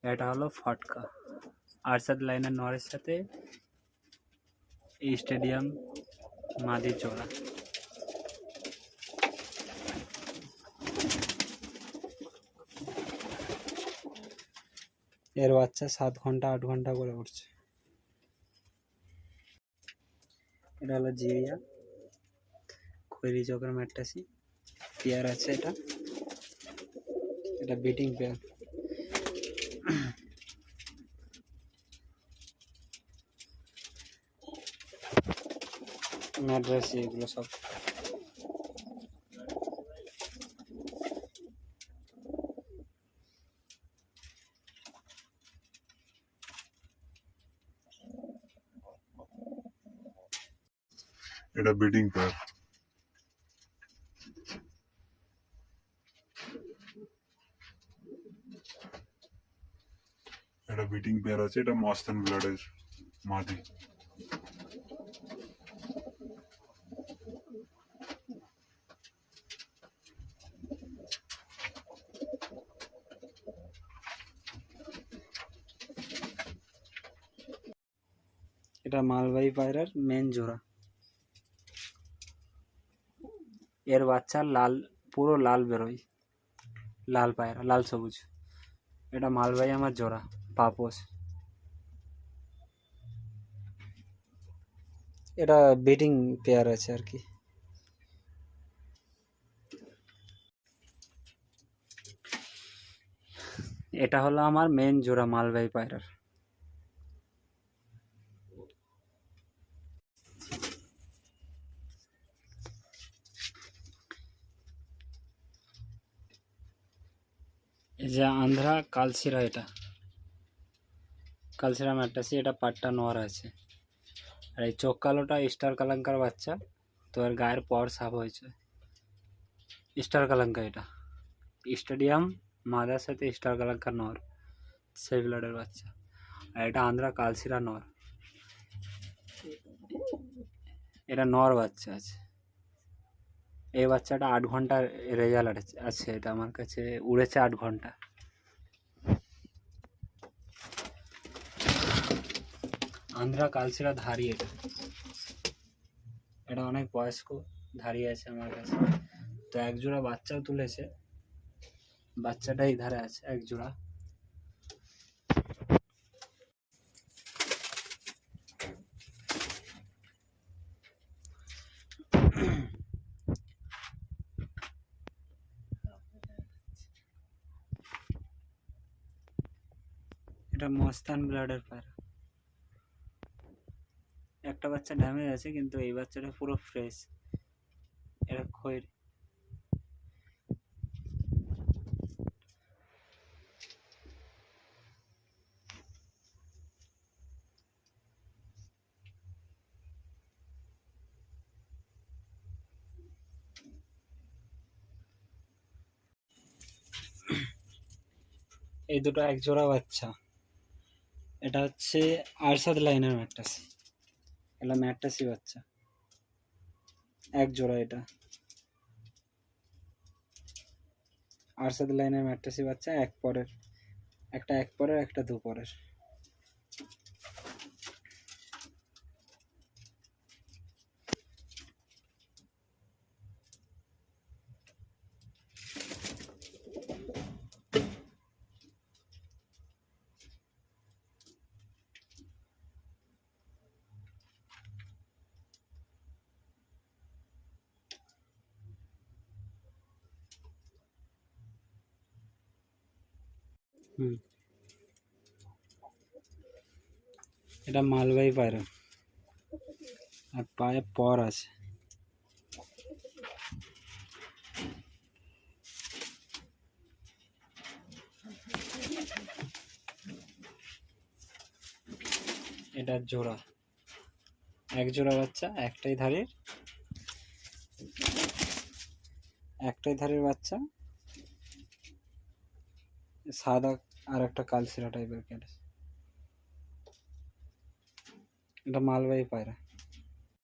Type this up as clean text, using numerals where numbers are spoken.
এটা হলো ফটকা। আরশাদ লাইনের নরের সাথে এই স্টেডিয়াম মাদি জোড়া। এর বাচ্চা 7 ঘন্টা 8 ঘন্টা করে উঠছে। এটা হলো জিরিয়া, খৈরি চোখের ম্যাট্রাসি পেয়ার আছে। এটা বিটিং পেয়ার। ম্যাড্রাসি এগুলো সব। এটা ব্রিডিং পেয়ার। এটা ব্রিডিং পেয়ার আছে। এটা মস্তান ব্লাডের মাদি। এটা মালবাহী পায়রার মেন জোড়া। এর বাচ্চা লাল, পুরো লাল বেরোয়, লাল পায়রা, লাল সবুজ। এটা মালবাহী আমার জোড়া পাপোস। এটা ব্রিডিং পেয়ার আছে আর কি। এটা হলো আমার মেন জোড়া মালবাহী পায়রার। এই যে আন্ধ্রা কালশিরা, এটা কালশিরা ম্যাট্রাসি। এটা পাট্টা নর আছে। আর এই চোখ কালোটা স্টার কালাঙ্কার বাচ্চা। তো এর গায়ের পর সাফ হয়েছে। স্টার কালাঙ্কা, এটা স্টেডিয়াম মাদার সাথে স্টার কালাঙ্কার নর, সেই ব্লাডের বাচ্চা। আর এটা আন্ধ্রা কালশিরা নর। এটা নর বাচ্চা আছে। এই বাচ্চাটা 8 ঘন্টার রেজাল্ট আছে। এটা আমার কাছে উড়েছে 8 ঘন্টা। আন্ধ্রা কালশিরা ধারি। এটা অনেক বয়স্ক ধারি আছে আমার কাছে। তো এক জোড়া বাচ্চাও তুলেছে। বাচ্চাটা এই ধারে আছে এক জোড়া। এটা মস্তান ব্লাডের পায়রা। একটা বাচ্চা ড্যামেজ আছে, কিন্তু এই বাচ্চাটা পুরো ফ্রেশ। এটা খৈর। এই দুটো এক জোড়া বাচ্চা। এটা হচ্ছে আরশাদ লাইনের ম্যাট্রাসি। এটা ম্যাট্রাসি বাচ্চা এক জোড়া। এটা আরশাদ লাইনের ম্যাট্রাসি বাচ্চা, এক পরের, একটা এক পরের, একটা দু পরের। এটা মালবাহী পায়রা আর পায়ে পর আছে। এটা জোড়া, এক জোড়া বাচ্চা, একটাই ধারের বাচ্চা। সাদা আর একটা কালশিরা টাইপের কেটেছে। এটা মালবাহী পায়রা।